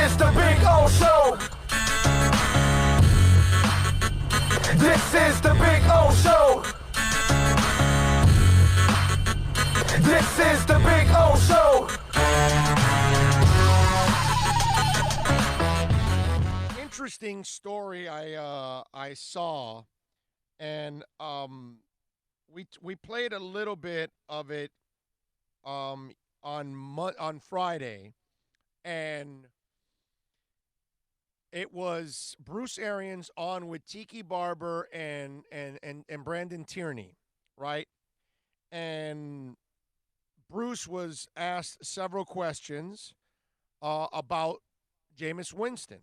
is the Big O Show. This is the Big O Show. This is the Big O Show. Interesting story I saw, and we played a little bit of it on Friday, and it was Bruce Arians on with Tiki Barber and Brandon Tierney, right? And Bruce was asked several questions about Jameis Winston.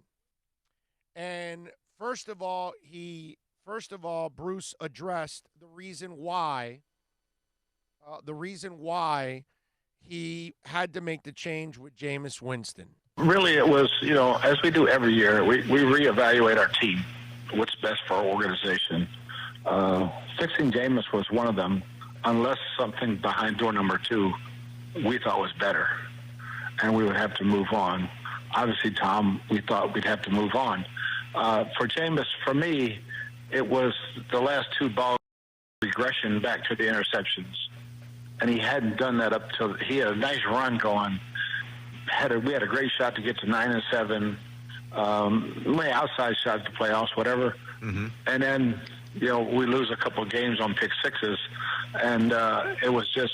And first of all, Bruce addressed the reason why he had to make the change with Jameis Winston. Really, it was, as we do every year, we reevaluate our team, what's best for our organization. Fixing Jameis was one of them, unless something behind door number 2 we thought was better, and we would have to move on. Obviously, Tom, we thought we'd have to move on. For Jameis, for me, it was the last 2 balls regression back to the interceptions. And he hadn't done that up till he had a nice run going. We had a great shot to get to 9-7. My outside shot at the playoffs, whatever. Mm-hmm. And then, we lose a couple of games on pick sixes. And it was just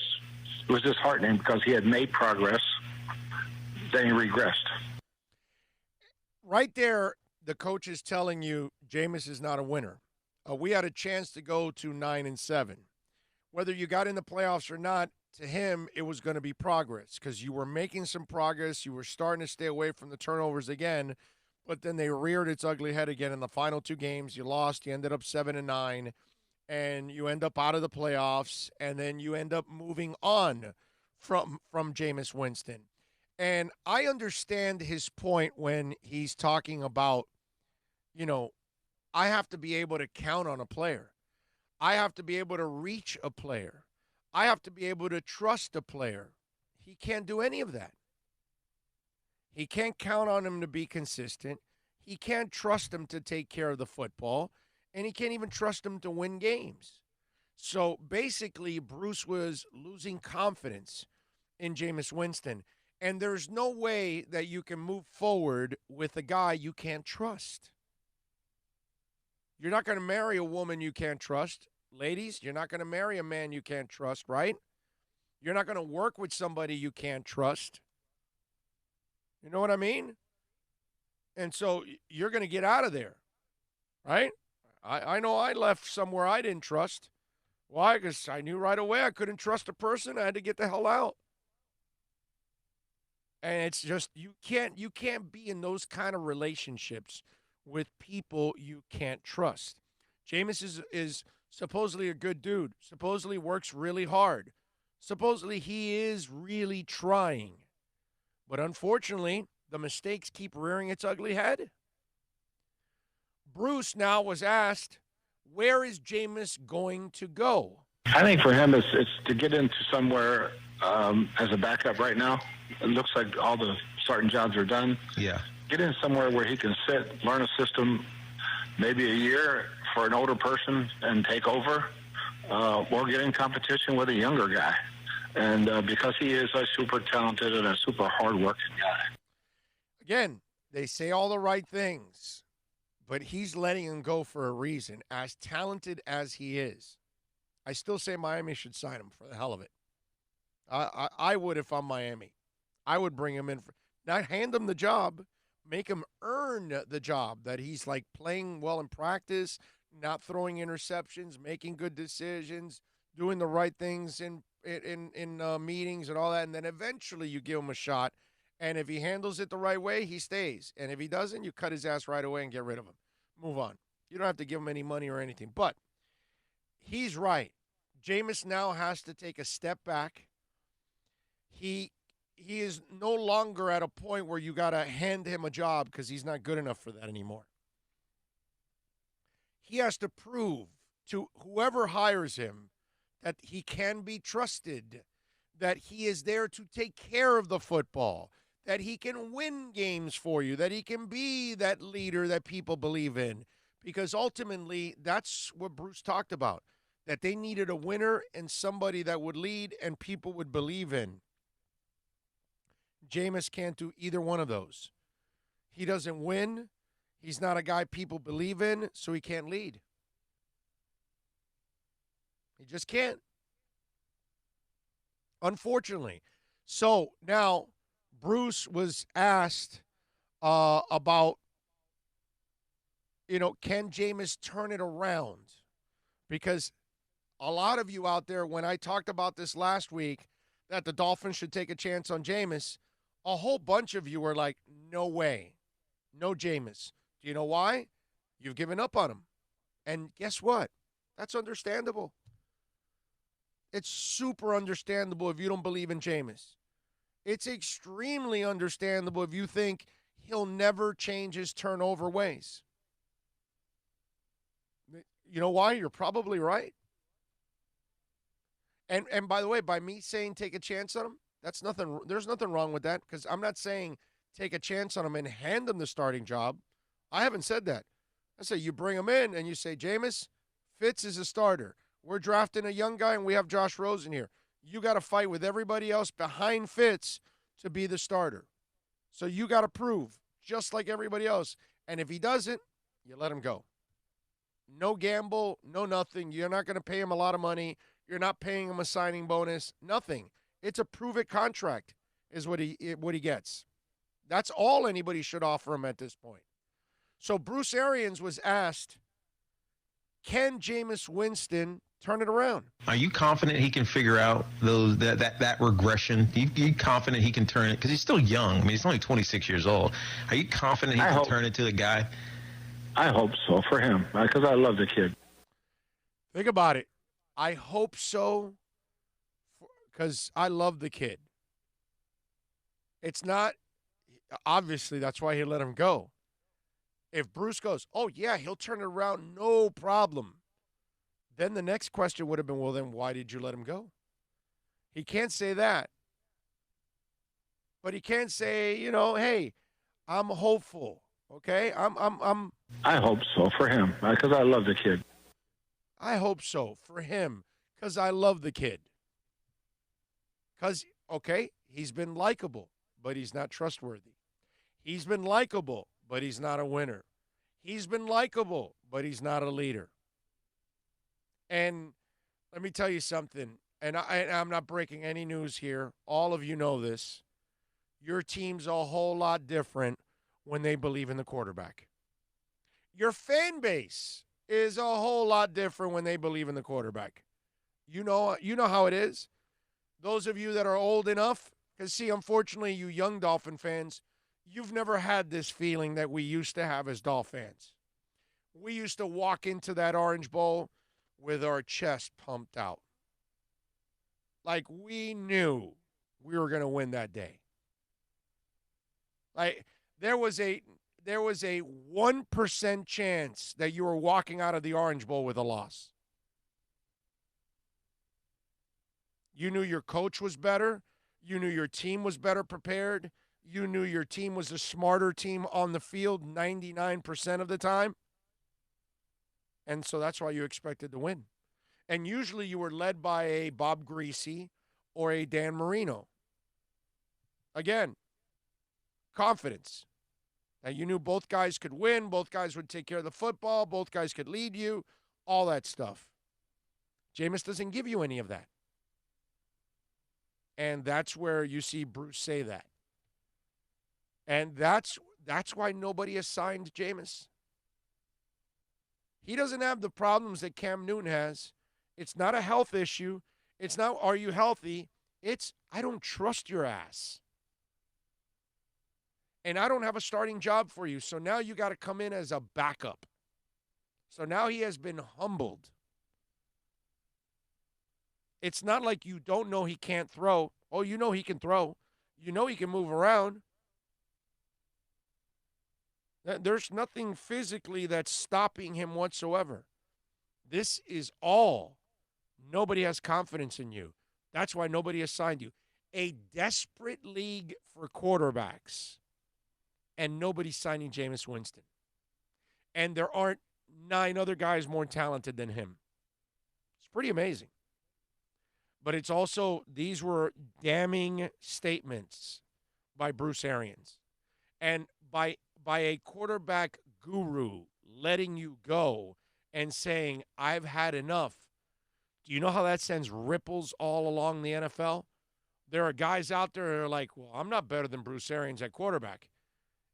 disheartening because he had made progress. Then he regressed. Right there, the coach is telling you Jameis is not a winner. We had a chance to go to 9-7. Whether you got in the playoffs or not, to him, it was going to be progress because you were making some progress. You were starting to stay away from the turnovers again, but then they reared its ugly head again in the final 2 games. You lost. You ended up 7-9, and you end up out of the playoffs, and then you end up moving on from Jameis Winston. And I understand his point when he's talking about, I have to be able to count on a player. I have to be able to reach a player. I have to be able to trust a player. He can't do any of that. He can't count on him to be consistent. He can't trust him to take care of the football. And he can't even trust him to win games. So basically, Bruce was losing confidence in Jameis Winston. And there's no way that you can move forward with a guy you can't trust. You're not going to marry a woman you can't trust. Ladies, you're not going to marry a man you can't trust, right? You're not going to work with somebody you can't trust. You know what I mean? And so you're going to get out of there, right? I know I left somewhere I didn't trust. Why? Because I knew right away I couldn't trust a person. I had to get the hell out. And it's just you can't be in those kind of relationships with people you can't trust. Jameis is supposedly a good dude. Supposedly works really hard. Supposedly he is really trying. But unfortunately, the mistakes keep rearing its ugly head. Bruce now was asked, where is Jameis going to go? I think for him, it's to get into somewhere as a backup right now. It looks like all the starting jobs are done. Yeah. Get in somewhere where he can sit, learn a system, maybe a year for an older person and take over, or get in competition with a younger guy. And because he is a super talented and a super hard-working guy. Again, they say all the right things, but he's letting him go for a reason. As talented as he is, I still say Miami should sign him for the hell of it. I would if I'm Miami. I would bring him in. Not hand him the job, make him earn the job that he's like playing well in practice, not throwing interceptions, making good decisions, doing the right things in meetings and all that, and then eventually you give him a shot. And if he handles it the right way, he stays. And if he doesn't, you cut his ass right away and get rid of him. Move on. You don't have to give him any money or anything. But he's right. Jameis now has to take a step back. He is no longer at a point where you got to hand him a job because he's not good enough for that anymore. He has to prove to whoever hires him that he can be trusted, that he is there to take care of the football, that he can win games for you, that he can be that leader that people believe in. Because ultimately, that's what Bruce talked about, that they needed a winner and somebody that would lead and people would believe in. Jameis can't do either one of those. He doesn't win. He's not a guy people believe in, so he can't lead. He just can't. Unfortunately. So now Bruce was asked about, can Jameis turn it around? Because a lot of you out there, when I talked about this last week, that the Dolphins should take a chance on Jameis, a whole bunch of you were like, no way. No Jameis. Do you know why? You've given up on him. And guess what? That's understandable. It's super understandable if you don't believe in Jameis. It's extremely understandable if you think he'll never change his turnover ways. You know why? You're probably right. And by the way, by me saying take a chance on him, there's nothing wrong with that, because I'm not saying take a chance on him and hand him the starting job. I haven't said that. I say you bring him in and you say, Jameis, Fitz is a starter. We're drafting a young guy and we have Josh Rosen here. You got to fight with everybody else behind Fitz to be the starter. So you got to prove, just like everybody else. And if he doesn't, you let him go. No gamble, no nothing. You're not going to pay him a lot of money. You're not paying him a signing bonus. Nothing. It's a prove-it contract is what he gets. That's all anybody should offer him at this point. So Bruce Arians was asked, can Jameis Winston turn it around? Are you confident he can figure out that regression? Are you confident he can turn it? Because he's still young. I mean, he's only 26 years old. Are you confident he can turn it to the guy? I hope so for him, because I love the kid. Think about it. I hope so, because I love the kid. It's not, obviously, that's why he let him go. If Bruce goes, oh, yeah, he'll turn it around, no problem, then the next question would have been, well, then why did you let him go? He can't say that. But he can say, hey, I'm hopeful, okay? I hope so for him, because I love the kid. I hope so for him, because I love the kid. Because, okay, he's been likable, but he's not trustworthy. He's been likable, but he's not a winner. He's been likable, but he's not a leader. And let me tell you something, and I'm not breaking any news here. All of you know this. Your team's a whole lot different when they believe in the quarterback. Your fan base is a whole lot different when they believe in the quarterback. You know how it is. Those of you that are old enough, because see, unfortunately, you young Dolphin fans, you've never had this feeling that we used to have as Dolphin fans. We used to walk into that Orange Bowl with our chest pumped out. Like we knew we were going to win that day. Like there was a 1% chance that you were walking out of the Orange Bowl with a loss. You knew your coach was better. You knew your team was better prepared. You knew your team was a smarter team on the field 99% of the time. And so that's why you expected to win. And usually you were led by a Bob Greasy or a Dan Marino. Again, confidence. Now, you knew both guys could win, both guys would take care of the football, both guys could lead you, all that stuff. Jameis doesn't give you any of that. And that's where you see Bruce say that. And that's why nobody has signed Jameis. He doesn't have the problems that Cam Newton has. It's not a health issue. It's not, are you healthy? It's, I don't trust your ass. And I don't have a starting job for you. So now you got to come in as a backup. So now he has been humbled. It's not like you don't know he can't throw. Oh, you know he can throw. You know he can move around. There's nothing physically that's stopping him whatsoever. This is all. Nobody has confidence in you. That's why nobody has signed you. a desperate league for quarterbacks, and nobody's signing Jameis Winston. And there aren't 9 other guys more talented than him. It's pretty amazing. But it's also, these were damning statements by Bruce Arians. And by a quarterback guru letting you go and saying, I've had enough. Do you know how that sends ripples all along the NFL? There are guys out there that are like, well, I'm not better than Bruce Arians at quarterback.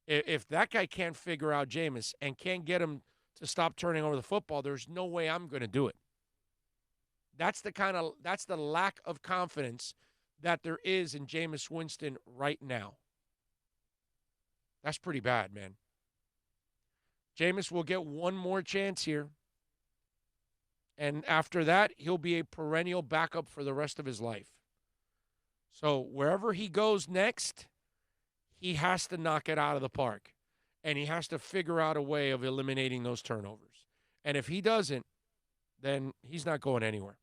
If that guy can't figure out Jameis and can't get him to stop turning over the football, there's no way I'm going to do it. That's the lack of confidence that there is in Jameis Winston right now. That's pretty bad, man. Jameis will get one more chance here. And after that, he'll be a perennial backup for the rest of his life. So wherever he goes next, he has to knock it out of the park. And he has to figure out a way of eliminating those turnovers. And if he doesn't, then he's not going anywhere.